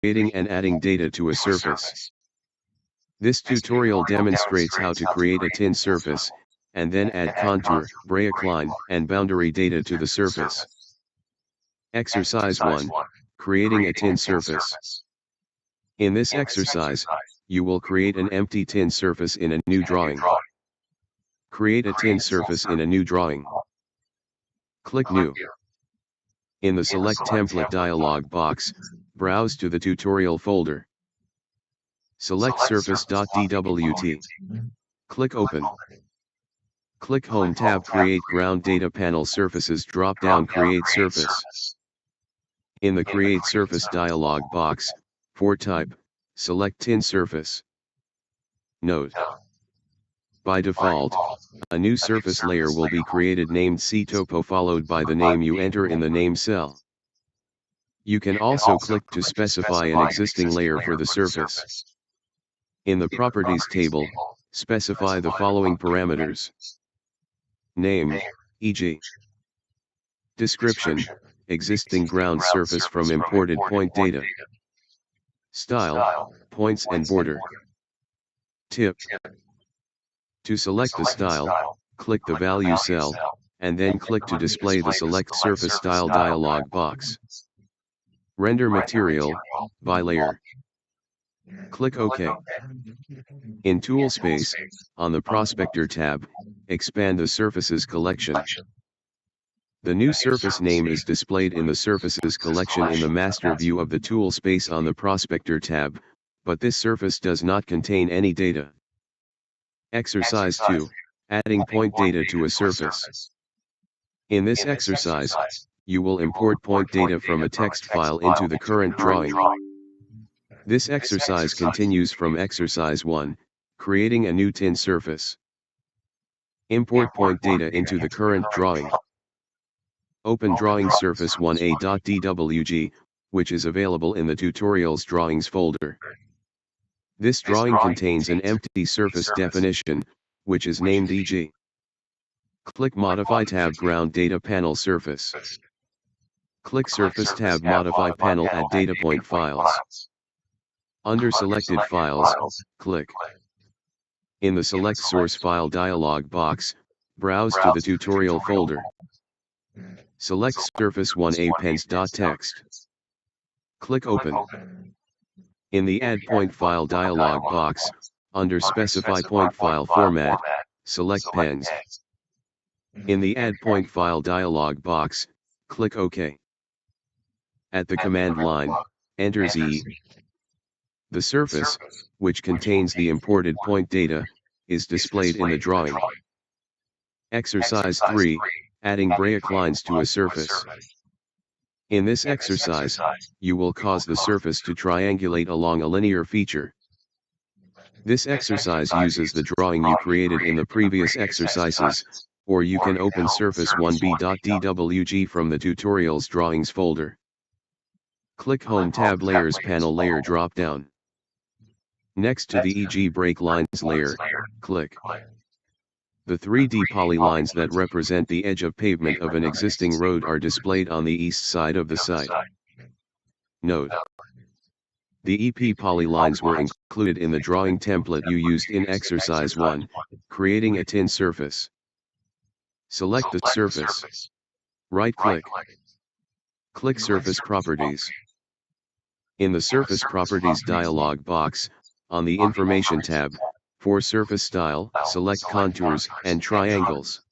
creating and adding data to a surface. This tutorial demonstrates how to create a tin surface, and then add contour, break line, and boundary data to the surface. Exercise 1. Creating a tin surface. In this exercise, you will create an empty tin surface in a new drawing. Create a tin surface in a new drawing. Click New. In the Select Template dialog box, browse to the tutorial folder. Select surface.dwt. Click Open. Click Home tab. Create Ground Data Panel Surfaces drop-down. Create Surface. In the Create Surface dialog box, for Type, select Tin Surface. Note: by default, a new surface layer will be created named CTopo followed by the name you enter in the name cell. You can also click to specify an existing layer for the surface. In the Properties table, specify the following parameters. Name, e.g. Description, existing ground surface from imported point data. Style, points and border. Tip. To select the style, click the value cell, and then click to display the Select Surface Style dialog box. Render material, by layer. Click OK. In Tool Space, on the Prospector tab, expand the Surfaces collection. The new surface name is displayed in the Surfaces collection in the Master view of the Tool Space on the Prospector tab, but this surface does not contain any data. Exercise 2. Adding point data to a surface. In this exercise, you will import point data from a text file into the current drawing. This exercise continues from exercise 1, creating a new tin surface. Import point data into the current drawing. Open Drawing Surface 1a.dwg, which is available in the Tutorials Drawings folder. This drawing contains an empty surface definition, which is named e.g. Click Modify tab Ground Data Panel Surface. Click Surface tab Modify Panel Add Data Point Files. Under Selected Files, click. In the Select Source File dialog box, browse to the tutorial folder. Select Surface 1a pens.txt. Click Open. In the Add Point File dialog box, under Specify Point File Format, select Pens. In the Add Point File dialog box, click OK. At the command line, enter Z. The surface, which contains the imported point data, is displayed in the drawing. Exercise 3, adding break lines to a surface. In this exercise, you will cause the surface to triangulate along a linear feature. This exercise uses the drawing you created in the previous exercises, or you can open Surface 1b.dwg from the Tutorials Drawings folder. Click Home tab Layers panel Layer drop-down. Next to the e.g. break lines layer, click. The 3D polylines that represent the edge of pavement of an existing road are displayed on the east side of the site. Note: the EP polylines were included in the drawing template you used in exercise 1, creating a tin surface. Select the surface. Right-click. Click Surface Properties. In the Surface Properties dialog box, on the Information tab, for Surface Style, select Contours and Triangles.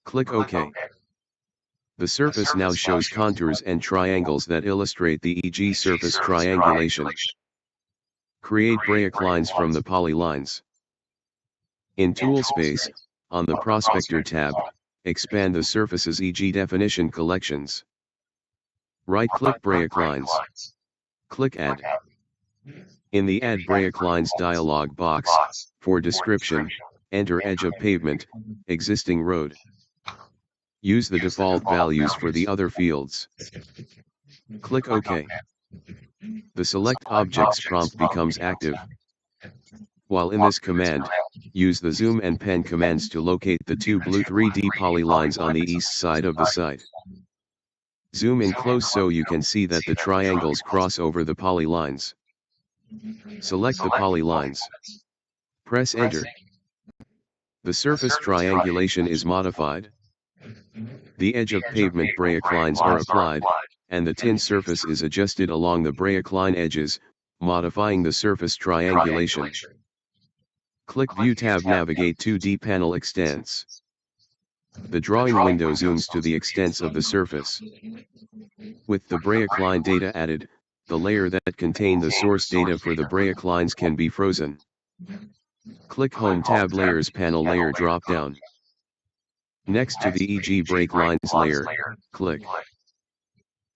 Click OK. The surface now shows contours and triangles that illustrate the e.g. surface triangulation. Create break lines from the polylines. In Tool Space, on the Prospector tab, expand the surface's e.g. definition collections. Right-click Break Lines. Click Add. In the Add Break Lines dialog box, for description, enter edge of pavement, existing road. Use the default values for the other fields. Click OK. The Select Objects prompt becomes active. While in this command, use the Zoom and Pen commands to locate the two blue 3D polylines on the east side of the site. Zoom in close so you can see that the triangles cross over the polylines. Select the polylines. Press Enter. The surface triangulation is modified. The edge of pavement brake lines are applied, and the tin surface is adjusted along the brake line edges, modifying the surface triangulation. Click View tab, navigate 2D panel extents. The drawing window zooms to the extents of the surface. With the brake line data added, the layer that contained the source data for the brake lines can be frozen. Click Home tab, Layers panel, layer drop down. Next to the EG brake lines layer, click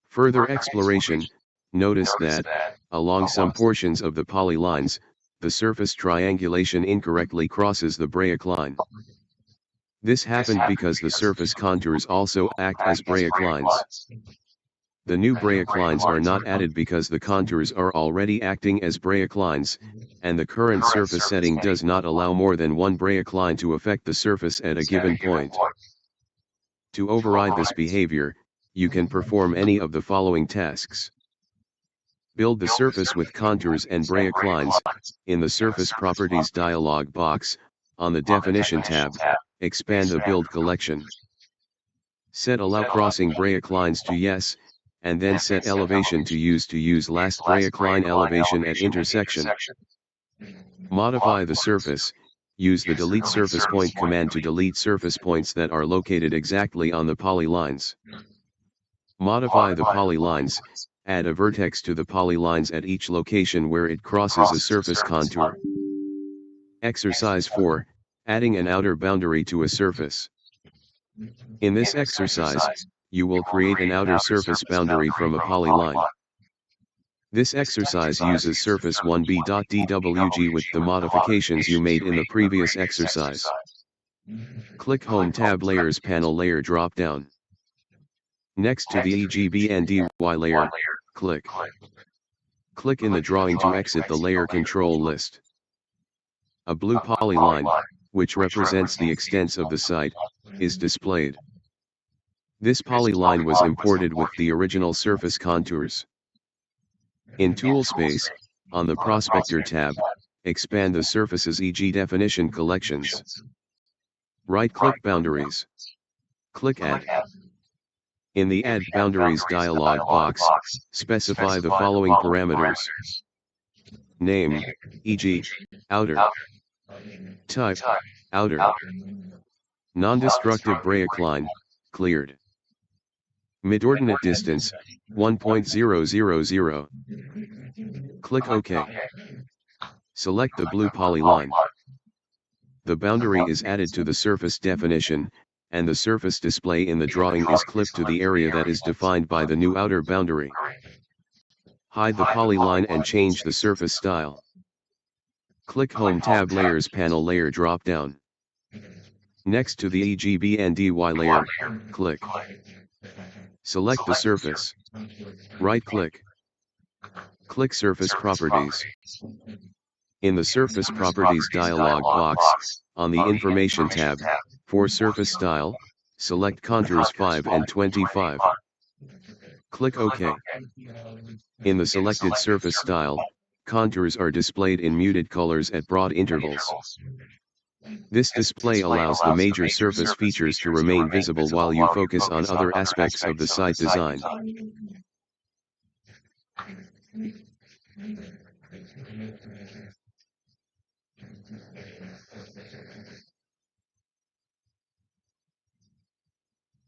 Further Exploration. Notice that, along some portions of the polylines, the surface triangulation incorrectly crosses the brake line. This happened because the surface contours also act as brake lines. The new brake lines are not added because the contours are already acting as brake lines, and the current surface setting does not allow more than one brake line to affect the surface at a given point. To override this behavior, you can perform any of the following tasks. Build the surface with contours and brake lines. In the Surface Properties dialog box, on the Definition tab, expand the Build collection. Set Allow Crossing Brake Lines to Yes, and then set Elevation to use last brake line elevation at intersection. Modify the surface. Use the Delete Surface Point command to delete surface points that are located exactly on the polylines. Modify the polylines. Add a vertex to the polylines at each location where it crosses a surface contour. Exercise 4. Adding an outer boundary to a surface. In this exercise, you will create an outer surface boundary from a polyline. This exercise uses surface 1b.dwg with the modifications you made in the previous exercise. Click Home tab, Layers panel, layer drop down. Next to the EGB and DY layer, click in the drawing to exit the layer control list. A blue polyline, which represents the extents of the site, is displayed. This polyline was imported with the original surface contours. In Tool Space, on the Prospector tab, expand the surface's EG definition collections. Right-click Boundaries. Click Add. In the Add Boundaries dialog box, specify the following parameters. Name, e.g., outer. Type, outer. Non-destructive brake line, cleared. Mid-ordinate distance, 1.000. Click OK. Select the blue polyline. The boundary is added to the surface definition, and the surface display in the drawing is clipped to the area that is defined by the new outer boundary. Hide the polyline and change the surface style. Click Home tab, Layers panel, layer drop down. Next to the EGB and DY layer, click. Select the surface. Right-click. Click Surface Properties. In the Surface Properties dialog box, on the Information tab, for Surface Style, select Contours 5 and 25. Click OK. In the selected surface style, contours are displayed in muted colors at broad intervals. This display allows the major surface features to remain visible while you focus on other aspects of the site design.